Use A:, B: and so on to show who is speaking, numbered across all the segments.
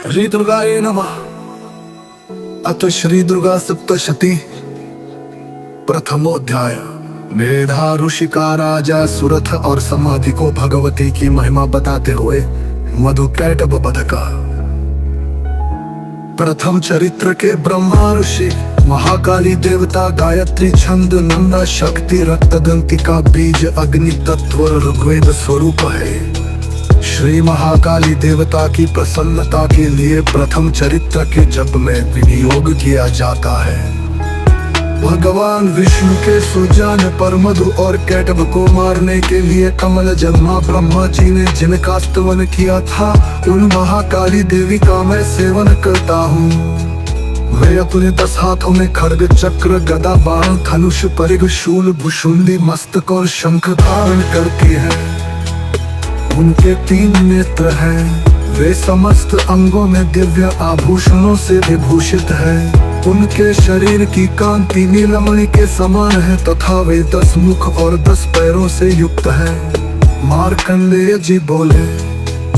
A: श्री दुर्गाय नमः। अथ श्री दुर्गा सप्तशती प्रथमोध्याय। मेधा ऋषि का राजा सुरथ और समाधि को भगवती की महिमा बताते हुए मधुकैटभ वध का। प्रथम चरित्र के ब्रह्मा ऋषि, महाकाली देवता, गायत्री छंद, नंदा शक्ति, रक्तदंतिका बीज, अग्नि तत्व ऋग्वेद स्वरूप है। श्री महाकाली देवता की प्रसन्नता के लिए प्रथम चरित्र के जप में विनियोग किया जाता है। भगवान विष्णु के सुजान पर मधु और कैटभ को मारने के लिए कमल जन्मा ब्रह्मा जी ने जिनका स्तवन किया था, उन महाकाली देवी का मैं सेवन करता हूँ। वे अपने 10 हाथों में खड्ग, चक्र, गदा, बाण, धनुष, परिघ, शूल, भुशुंडी, मस्तक और शंख धारण करती है। उनके 3 नेत्र हैं। वे समस्त अंगों में दिव्य आभूषणों से विभूषित हैं। उनके शरीर की कांति नीलमणि के समान है तथा वे 10 मुख और 10 पैरों से युक्त हैं। मार्कंडेय जी बोले,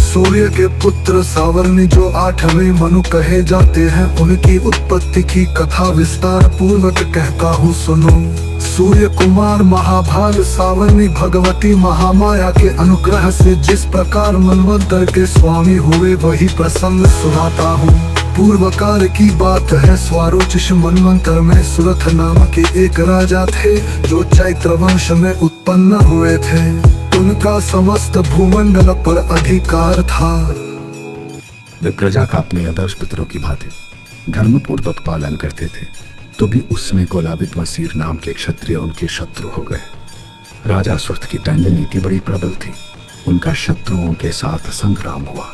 A: सूर्य के पुत्र सावर्णी जो 8वें मनु कहे जाते हैं, उनकी उत्पत्ति की कथा विस्तार पूर्वक कहता हूँ, सुनो। सूर्य कुमार महाभाग सावर्णी भगवती महामाया के अनुग्रह से जिस प्रकार मनवंतर के स्वामी हुए वही प्रसंग सुनाता हूँ। पूर्व काल की बात है। स्वारोचिष मनवंतर में सुरथ नाम के एक राजा थे जो चैत्र वंश में उत्पन्न हुए थे। उनका समस्त भूमंडल पर अधिकार था।
B: वे प्रजा का अपने आदर्श पितरों की भांति धर्मपूर्वक पालन करते थे, तो भी उसमें कोलाबित वसीर नाम के क्षत्रिय उनके शत्रु हो गए। राजा सुरथ की दंड नीति बड़ी प्रबल थी। उनका शत्रुओं के साथ संग्राम हुआ।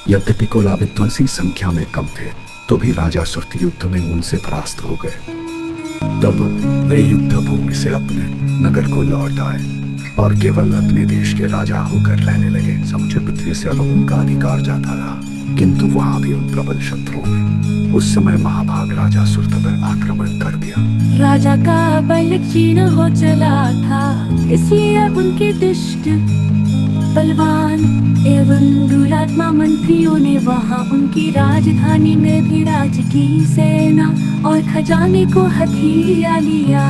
B: यद्यपि कोलाबित वसी संख्या में कम थे, तो भी राजा सुरथ युद्ध में उनसे परास्त हो गए। तब वे युद्ध भूमि से अपने नगर को लौट आए और केवल अपने देश के राजा होकर रहने लगे। समुद्र पृथ्वी से अब उनका अधिकार जाता रहा, किंतु वहां भी उन प्रबल शत्रुओं ने उस समय महाभाग राजा सुरथ पर आक्रमण कर दिया।
C: राजा का बल क्षीण हो चला था, इसलिए अब उनके दुष्ट बलवान एवं दुरात्मा मंत्रियों ने वहां उनकी राजधानी में भी राज की सेना और खजाने को हथिया लिया।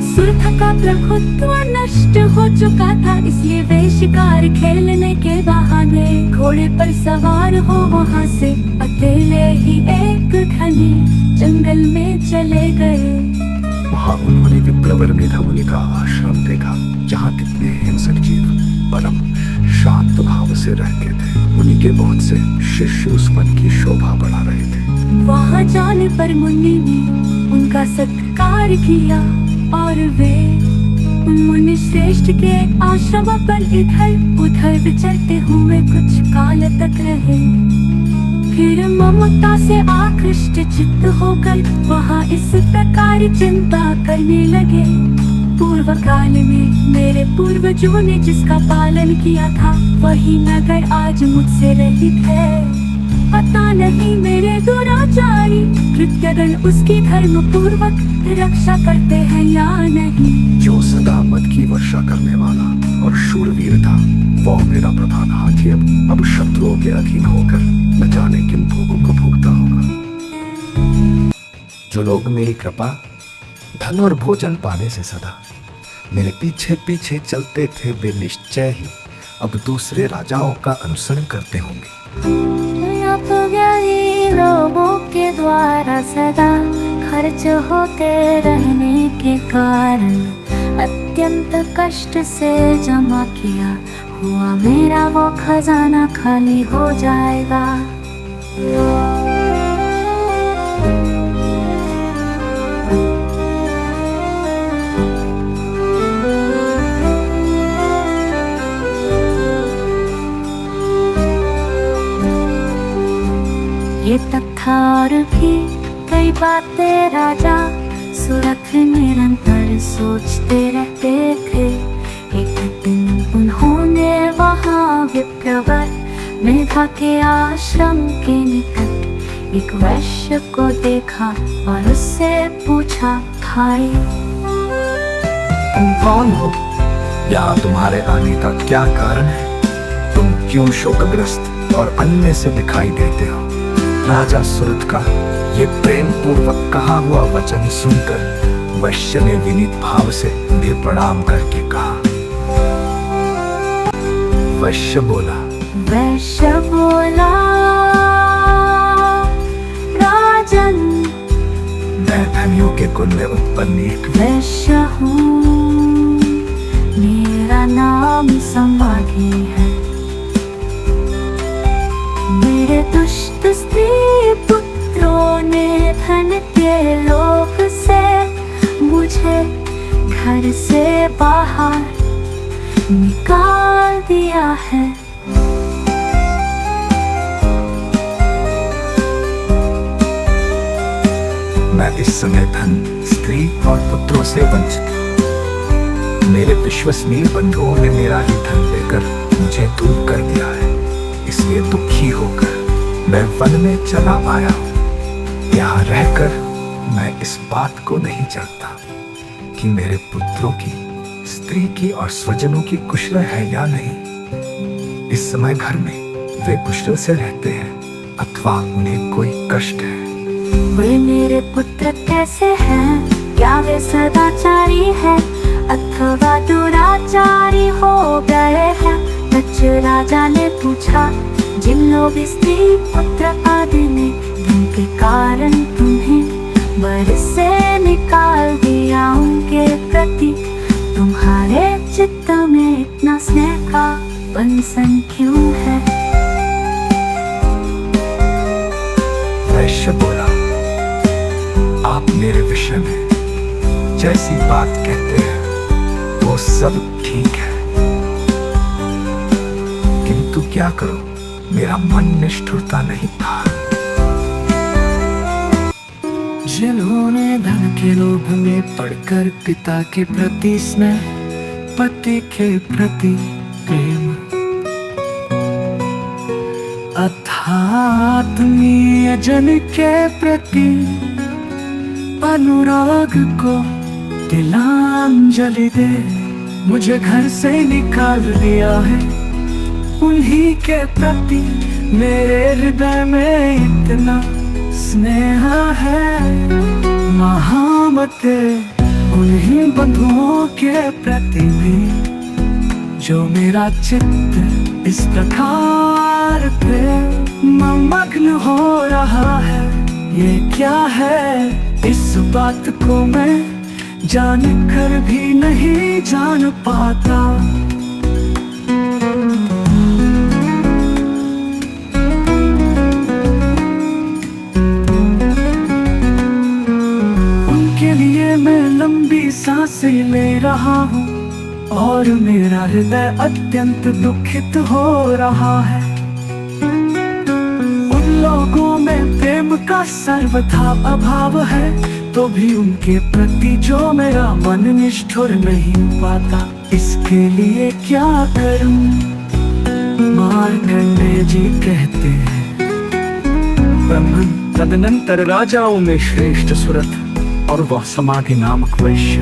C: सुरथ का प्रभुत्व नष्ट हो चुका था, इसलिए वे शिकार खेलने के बहाने घोड़े पर सवार हो वहां से अकेले ही एक घने जंगल में चले गए।
B: वहां उन्होंने विप्लवर मेधा मुनि का आश्रम देखा, जहाँ कितने हिंसक जीव परम शांत भाव से रहते थे। मुनि के बहुत से शिष्य उस वन की शोभा बढ़ा रहे थे।
C: वहां जाने पर मुनि ने उनका सत्कार किया और वे मुनि श्रेष्ठ के आश्रम पर इधर उधर विचरते हुए कुछ काल तक रहे। फिर ममता से आकृष्ट चित्त होकर वहां इस प्रकार चिंता करने लगे। पूर्व काल में मेरे पूर्वजों ने जिसका पालन किया था, वही नगर आज मुझसे रहित है। पता नहीं मेरे दुराचारी कृत्यगण उसकी धर्म पूर्वक रक्षा करते हैं या नहीं।
B: जो सदा मद की वर्षा करने वाला और शूरवीर था, वह मेरा प्रधान हाथी अब शत्रुओं के अधीन होकर न जाने किन भोगों को भोगता होगा। जो लोग मेरी कृपा, धन और भोजन पाने से सदा मेरे पीछे पीछे चलते थे, वे निश्चय ही अब दूसरे राजाओं का अनुसरण करते होंगे।
C: लोगों के द्वारा सदा खर्च होते रहने के कारण अत्यंत कष्ट से जमा किया हुआ मेरा वो खजाना खाली हो जाएगा। ये तथा और भी कई बातें राजा सुरथ निरंतर सोचते रहते थे। एक दिन उन्होंने वहाँ विप्लवर मेधा के आश्रम के निकट एक वैश्य को देखा और उससे पूछा, भाई
B: तुम कौन हो? या तुम्हारे आने का क्या कारण है? तुम क्यों शोकग्रस्त और अन्य से दिखाई देते हो। राजा सुरथ का ये प्रेम पूर्वक कहा हुआ वचन सुनकर वैश्य ने विनीत भाव से उन्हें प्रणाम करके कहा। वैश्य बोला,
C: राजन,
B: मैं धनियों के कुल में उत्पन्न एक
C: वैश्य हूँ, मेरा नाम समाधि है। मेरे दुष्ट स्त्री पुत्रों ने धन के लोभ से मुझे घर से बाहर निकाल दिया है।
B: मैं इस समय धन, स्त्री और पुत्रों से वंचित हूँ। मेरे विश्वसनीय बंधुओं ने मेरा ही धन लेकर मुझे दूर कर दिया है, इसलिए दुखी होकर मैं वन में चला आया हूँ। यहाँ रहकर मैं इस बात को नहीं जानता कि मेरे पुत्रों की, स्त्री की और स्वजनों की कुशल है या नहीं। इस समय घर में वे कुशल से रहते हैं अथवा उन्हें कोई कष्ट है।
C: वे मेरे पुत्र कैसे हैं? क्या वे सदाचारी हैं अथवा दुराचारी हो गए हैं? दक्ष राजा ने पूछा, जिन लोग स्त्री पुत्र आदि ने जिनके कारण तुम्हें वर से निकाल दिया, उनके प्रति तुम्हारे चित्त में इतना स्नेह का बंधन क्यों है?
B: वैश्य बोला, आप मेरे विषय में जैसी बात कहते हैं वो सब ठीक है, किंतु क्या करूं, मेरा मन निष्ठुरता नहीं था।
D: जिन्होंने धन के लोभ में पड़कर पिता के प्रति स्नेह, पति के प्रति प्रेम, अध्यात्मीय जन के प्रति अनुराग को तिलांजलि दे मुझे घर से निकाल दिया है। उन्हीं के प्रति मेरे हृदय में इतना स्नेह है। महामते उन्हीं बंधुओं के प्रति भी जो मेरा चित्त इस प्रकार प्रेम मग्न हो रहा है। ये क्या है, इस बात को मैं जान कर भी नहीं जान पाता। उनके लिए मैं लंबी सांसें ले रहा हूँ और मेरा हृदय अत्यंत दुखित हो रहा है। लोगों में प्रेम का सर्वथा अभाव है, तो भी उनके प्रति जो मेरा मन निष्ठुर नहीं पाता। इसके लिए क्या करूं? मार्कंडेय जी कहते हैं,
B: ब्रह्मन तदनंतर राजाओं में श्रेष्ठ सुरथ और वह समाधि नामक वैश्य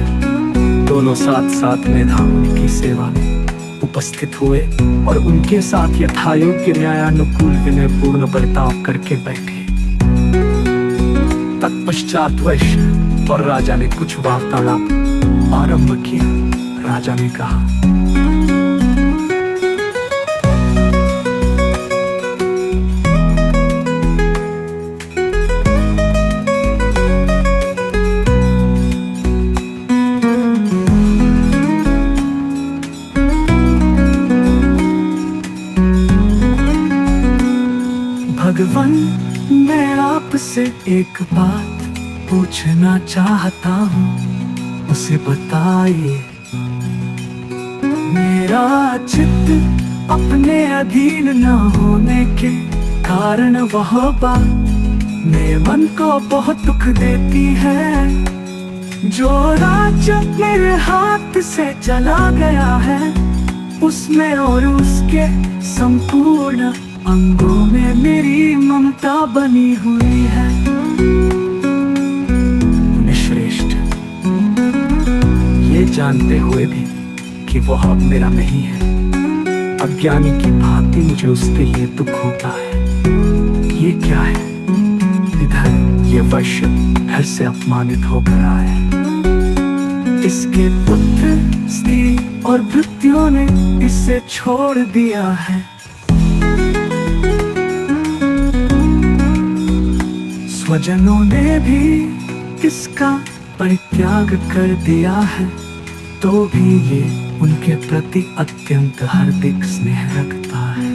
B: दोनों साथ साथ मेधावी की सेवा में उपस्थित हुए और उनके साथ यथायोग्य न्यायानुकूल विनय पूर्ण बर्ताव करके बैठे। तत्पश्चात वैश्य और राजा ने कुछ वार्तालाप आरंभ किया। राजा ने कहा,
D: भगवान, मैं आपसे एक बात पूछना चाहता हूँ, उसे बताइए। मेरा चित्त अपने अधीन न होने के कारण वह बात मेरे मन को बहुत दुख देती है। जो राज्य मेरे हाथ से चला गया है, उसमें और उसके संपूर्ण अंगों में मेरी ममता बनी हुई है। श्रेष्ठ, ये जानते हुए भी कि वह अब मेरा नहीं है, अज्ञानी की भांति कि मुझे उससे ये दुख होता है। ये क्या है? इधर ये वैश्य घर से अपमानित होकर आया है। इसके पुत्र, स्त्री और भृत्यों ने इसे छोड़ दिया है। स्वजनों ने भी इसका परित्याग कर दिया है, तो भी ये उनके प्रति अत्यंत हार्दिक स्नेह रखता है।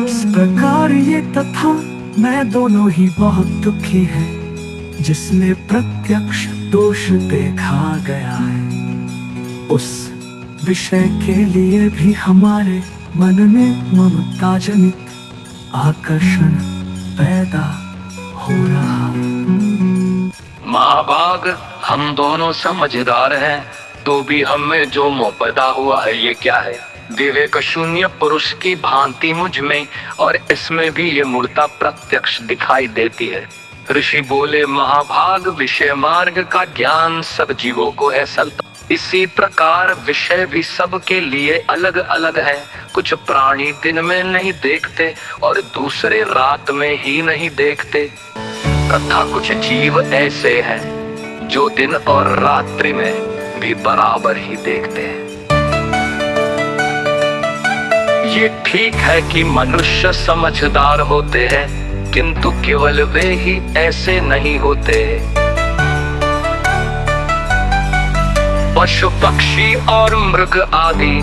D: इस प्रकार ये तथा मैं दोनों ही बहुत दुखी हैं, जिसमें प्रत्यक्ष दोष देखा गया है। उस विषय के लिए भी हमारे मन में ममता जनित आकर्षण पैदा हो रहा है।
E: महाभाग, हम दोनों समझदार हैं, तो भी हमें जो मोह पैदा हुआ है ये क्या है? विवेक शून्य पुरुष की भांति मुझ में और इसमें भी ये मूर्ता प्रत्यक्ष दिखाई देती है। ऋषि बोले, महाभाग, विषय मार्ग का ज्ञान सब जीवों को है सलता। इसी प्रकार विषय भी सबके लिए अलग अलग है। कुछ प्राणी दिन में नहीं देखते और दूसरे रात में ही नहीं देखते, तथा कुछ जीव ऐसे हैं जो दिन और रात्रि में भी बराबर ही देखते हैं। ये ठीक है कि मनुष्य समझदार होते हैं, किंतु केवल वे ही ऐसे नहीं होते। पशु, पक्षी और मृग आदि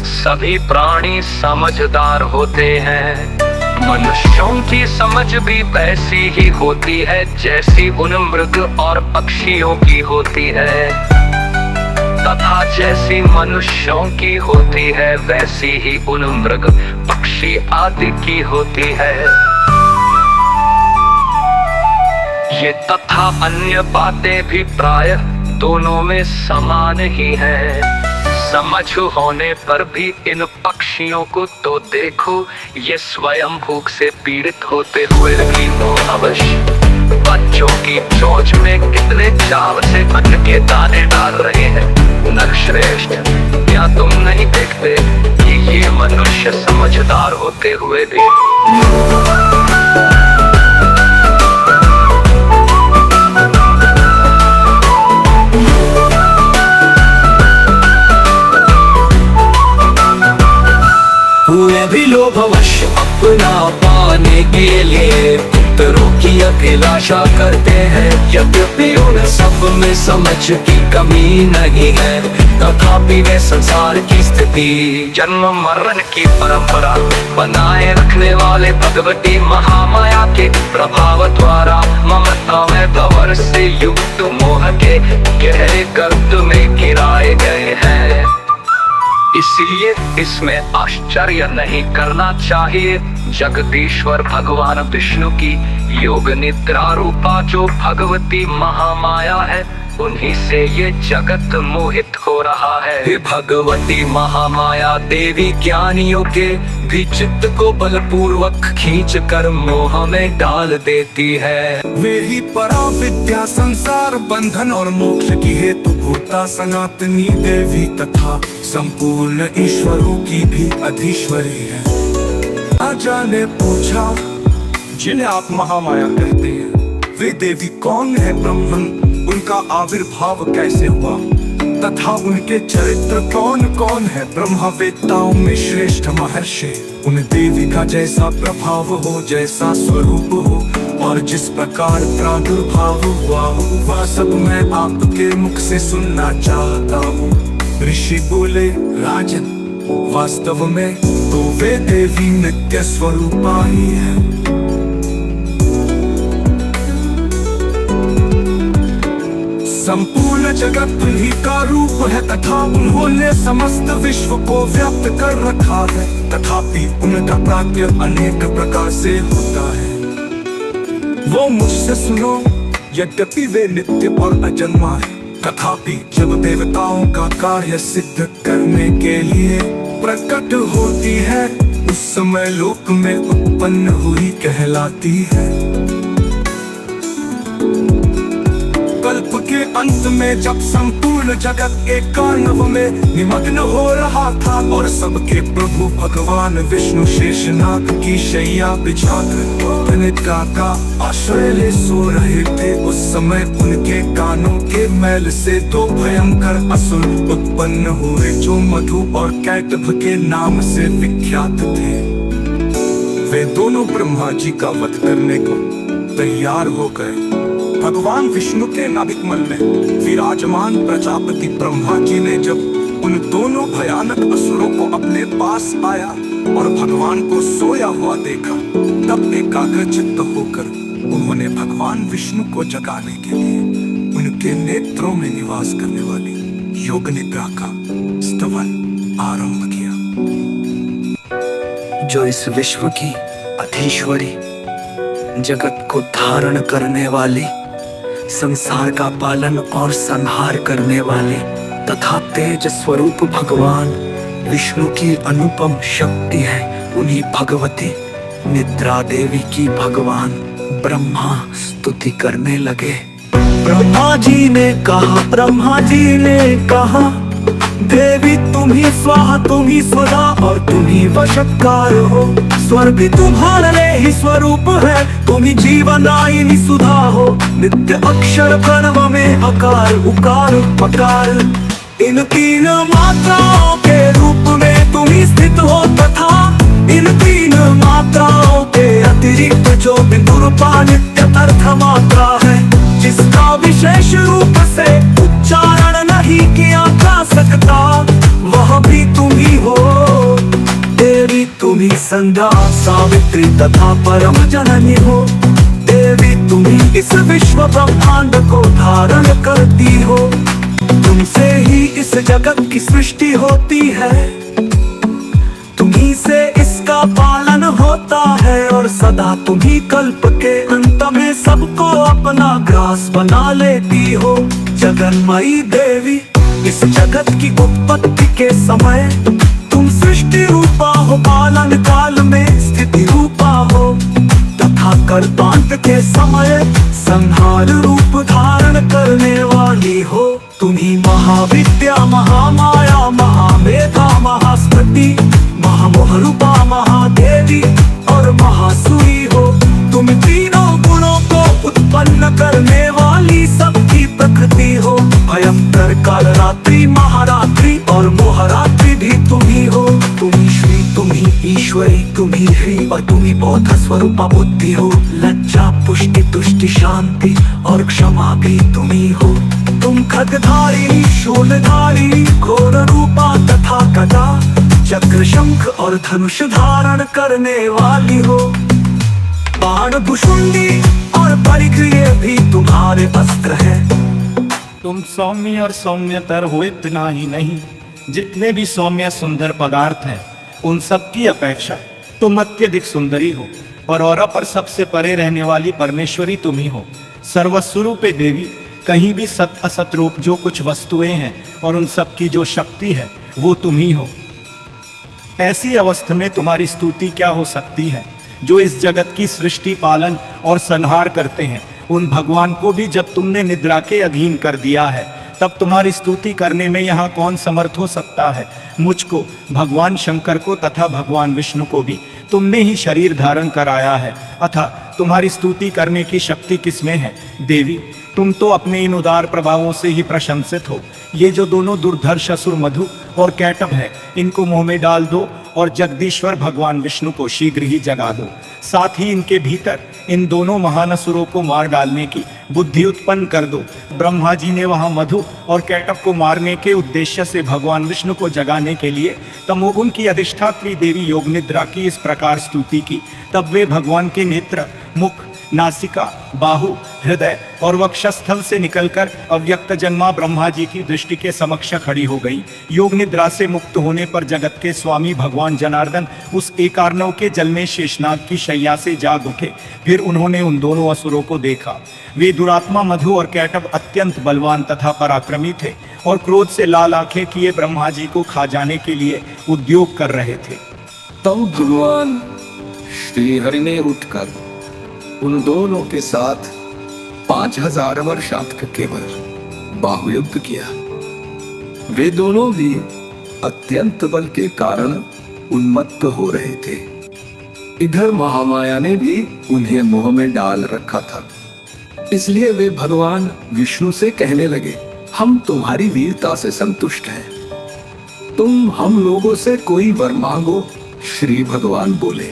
E: सभी प्राणी समझदार होते हैं। मनुष्यों की समझ भी वैसी ही होती है जैसी उन मृग और पक्षियों की होती है, तथा जैसी मनुष्यों की होती है वैसी ही उन मृग, पक्षी आदि की होती है। ये तथा अन्य बातें भी प्रायः दोनों में समान ही है। समझ होने पर भी इन पक्षियों को तो देखो, ये स्वयं भूख से पीड़ित होते हुए भी तो अवश्य बच्चों की चोंच में कितने चाव से अन्न के दाने डाल रहे हैं। नरश्रेष्ठ, क्या तुम नहीं देखते कि ये मनुष्य समझदार होते हुए भी
D: हुए भी लोभवश अपना पाने के लिए पुत्रों की अभिलाषा करते हैं। यद्यपि उन सब में समझ की कमी नहीं है, तथापि वे संसार की स्थिति,
E: जन्म मरण की परंपरा बनाए रखने वाले भगवती महामाया के प्रभाव द्वारा ममता में भंवर से युक्त मोह के गहरे गर्त में गिराए गए हैं। इसलिए इसमें आश्चर्य नहीं करना चाहिए। जगदीश्वर भगवान विष्णु की योग निद्रा रूपा जो भगवती महामाया है, उन्हीं से ये जगत मोहित हो रहा है।
D: हे भगवती महामाया देवी ज्ञानियों के भी चित्त को बलपूर्वक खींच कर मोह में डाल देती है।
A: वे ही परा विद्या, संसार बंधन और मोक्ष की हेतु भूता सनातनी देवी तथा संपूर्ण ईश्वरों की भी अधीश्वरी है। राजा ने पूछा, जिन्हें आप महामाया कहते हैं, वे देवी कौन है? ब्रह्मन, उनका आविर्भाव कैसे हुआ तथा उनके चरित्र कौन कौन है? ब्रह्मवेत्ताओं में श्रेष्ठ महर्षि, उन देवी का जैसा प्रभाव हो, जैसा स्वरूप हो और जिस प्रकार प्रादुर्भाव हुआ सब मैं आपके मुख से सुनना चाहता हूँ। ऋषि बोले, राजन, वास्तव में तो वे देवी नित्य स्वरूपा ही है। संपूर्ण जगत ही का रूप है तथा उन्होंने समस्त विश्व को व्याप्त कर रखा है, तथापि उनका प्राप्य अनेक प्रकार से होता है। वो मुझसे सुनो, यद्यपि वे नित्य और अजन्मा है, तथापि जब देवताओं का कार्य सिद्ध करने के लिए प्रकट होती है, उस समय लोक में उत्पन्न हुई कहलाती है। कल्प
D: के अंत में जब संपूर्ण जगत एक कर्णव में निमग्न हो रहा था और सबके प्रभु भगवान विष्णु शेषनाग की शैया बिछाकर निद्रा का आश्रय ले सो रहे थे, उस समय उनके कानों के मैल से दो भयंकर असुर उत्पन्न हुए जो मधु और कैटभ के नाम से विख्यात थे। वे दोनों ब्रह्मा जी का वध करने को तैयार हो गए। भगवान विष्णु के नाभिकमल में विराजमान प्रजापति ब्रह्मा जी ने जब उन दोनों भयानक असुरों को अपने पास आया और भगवान को सोया हुआ देखा, तब एकाग्रचित्त होकर उन्होंने भगवान विष्णु को जगाने के लिए उनके नेत्रों में निवास करने वाली योग निद्रा का स्तवन आरंभ किया। जो इस विश्व की अधीश्वरी, जगत को धारण करने वाली, संसार का पालन और संहार करने वाली तथा तेज स्वरूप भगवान विष्णु की अनुपम शक्ति है, उन्हीं भगवती निद्रा देवी की भगवान ब्रह्मा स्तुति करने लगे। ब्रह्मा जी ने कहा देवी तुम ही स्वाहा, तुम ही स्वदा और तुम ही वशकार हो। स्वर्ग तुम्हारे ही स्वरूप है, तुम ही जीवनायिनी सुधा हो। नित्य अक्षर प्रणव में अकार उकार पकार, इन तीन मात्राओं के रूप में तुम ही स्थित हो तथा इन तीन मात्राओं के अतिरिक्त जो बिंदुरूपा नित्य अर्थ मात्रा है, जिसका विशेष रूप से उच्चारण नहीं किया जा सकता, वह भी तुम ही हो। देवी तुम ही संध्या सावित्री तथा परम जननी हो। देवी तुम ही इस विश्व ब्रह्मांड को धारण करती हो। तुमसे ही इस जगत की सृष्टि होती है, तुम्ही से इसका पालन होता है और सदा तुम्ही कल्प के अंत में सबको अपना ग्रास बना लेती हो। जगन्मयी देवी इस जगत की उत्पत्ति के समय तुम सृष्टि रूपा हो, पालन काल में स्थिति रूपा हो तथा कल्पांत के समय संहार रूप धारण करने वाली हो। तुम्ही महाविद्या महामाया महामेधा महास्तुति महामोहरूपा महादेवी और महासुरी हो। तुम तीनों गुणों को उत्पन्न करने वाली सबकी प्रकृति हो। भयंकर कालरात्रि महारात्रि और मोहरात्रि भी तुम ही हो। तुम ही श्री, तुम ही ईश्वरी, तुम ही ह्री और तुम ही बोध स्वरूपा बुद्धि हो। लज्जा पुष्टि तुष्टि शांति और क्षमा भी तुम ही हो। तुम खड्गधारी शूलधारी घोर रूपा तथा गदा चक्र शंख और धनुष धारण करने वाली हो। बाण भुषुंडी और परिघ ये भी तुम्हारे अस्त्र है।
F: तुम सौम्य और सौम्यतर हो, इतना ही नहीं, जितने भी सौम्य सुंदर पदार्थ हैं उन सब की अपेक्षा तुम अत्यधिक सुंदरी हो और पर सबसे परे रहने वाली परमेश्वरी तुम ही हो। सर्वस्वरूपे देवी, कहीं भी सत असत रूप जो कुछ वस्तुएं हैं और उन सब की जो शक्ति है वो तुम ही हो। ऐसी अवस्था में तुम्हारी स्तुति क्या हो सकती है? जो इस जगत की सृष्टि पालन और संहार करते हैं, उन भगवान को भी जब तुमने निद्रा के अधीन कर दिया है, तब तुम्हारी स्तुति करने में यहाँ कौन समर्थ हो सकता है? मुझको, भगवान शंकर को तथा भगवान विष्णु को भी तुमने ही शरीर धारण कराया है, अतः तुम्हारी स्तुति करने की शक्ति किसमें है? देवी, तुम तो अपने इन उदार प्रभावों से ही प्रशंसित हो। ये जो दोनों दुर्धर्ष असुर मधु और कैटभ है, इनको मुंह में डाल दो और जगदीश्वर भगवान विष्णु को शीघ्र ही जगा दो। साथ ही इनके भीतर इन दोनों महान असुरों को मार डालने की बुद्धि उत्पन्न कर दो। ब्रह्मा जी ने वहां मधु और कैटभ को मारने के उद्देश्य से भगवान विष्णु को जगाने के लिए तमोगुण की अधिष्ठात्री देवी योग निद्रा की इस प्रकार स्तुति की। तब वे भगवान के नेत्र, मुख, नासिका, बाहु, हृदय और वक्षस्थल से निकलकर अव्यक्त जन्मा ब्रह्मा जी की दृष्टि के समक्ष खड़ी हो गई। योग निद्रा से मुक्त होने पर जगत के स्वामी भगवान जनार्दन उस एकार्णव के जल में शेषनाग की शैया से जाग उठे। फिर उन्होंने उन दोनों असुरों को देखा। वे दुरात्मा मधु और कैटभ अत्यंत बलवान तथा पराक्रमी थे और क्रोध से लाल आंखें किए ब्रह्मा जी को खा जाने के लिए उद्योग कर रहे थे।
B: तब भगवान श्री हरि ने उठकर उन दोनों के साथ 5000 वर्षांत केवल बाहुयुद्ध किया। वे दोनों भी अत्यंत बल के कारण उन्मत्त हो रहे थे। इधर महामाया ने भी उन्हें मोह में डाल रखा था। इसलिए वे भगवान विष्णु से कहने लगे, हम तुम्हारी वीरता से संतुष्ट हैं, तुम हम लोगों से कोई वर मांगो। श्री भगवान बोले,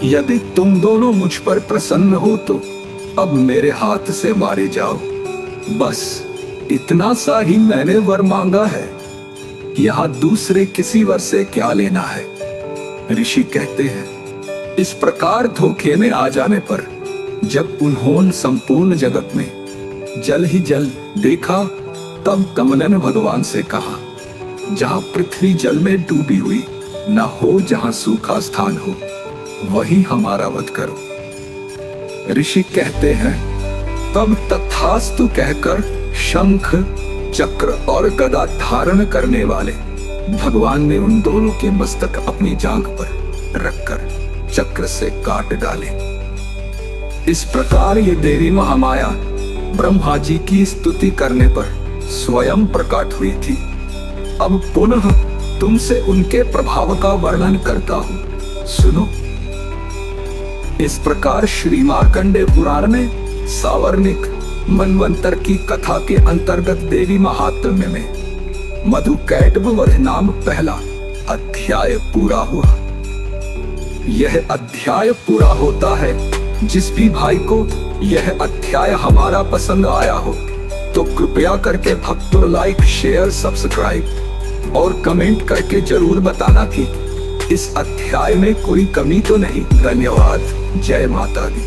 B: यदि तुम दोनों मुझ पर प्रसन्न हो तो अब मेरे हाथ से मारे जाओ। बस इतना सा ही मैंने वर मांगा है, यहाँ दूसरे किसी वर से क्या लेना है। ऋषि कहते हैं, इस प्रकार धोखे में आ जाने पर जब उन्होंने संपूर्ण जगत में जल ही जल देखा, तब कमल ने भगवान से कहा, जहाँ पृथ्वी जल में डूबी हुई न हो, जहाँ सूखा स्थान हो, वही हमारा वध करो। ऋषि कहते हैं, तब तथास्तु कहकर शंख चक्र और गदा धारण करने वाले भगवान ने उन दोनों के मस्तक अपनी जांघ पर रखकर चक्र से काट डाले। इस प्रकार ये देवी महामाया ब्रह्मा जी की स्तुति करने पर स्वयं प्रकट हुई थी। अब पुनः तुमसे उनके प्रभाव का वर्णन करता हूँ, सुनो। इस प्रकार श्री मार्कंडेय पुराण में सावर्णिक मनवंतर की कथा के अंतर्गत देवी महात्म्य में मधुकैटभ वध नाम पहला अध्याय पूरा हुआ। यह अध्याय पूरा होता है। जिस भी भाई को यह अध्याय हमारा पसंद आया हो तो कृपया करके भक्तों लाइक शेयर सब्सक्राइब और कमेंट करके जरूर बताना कि इस अध्याय में कोई कमी तो नहीं। धन्यवाद। जय माता दी।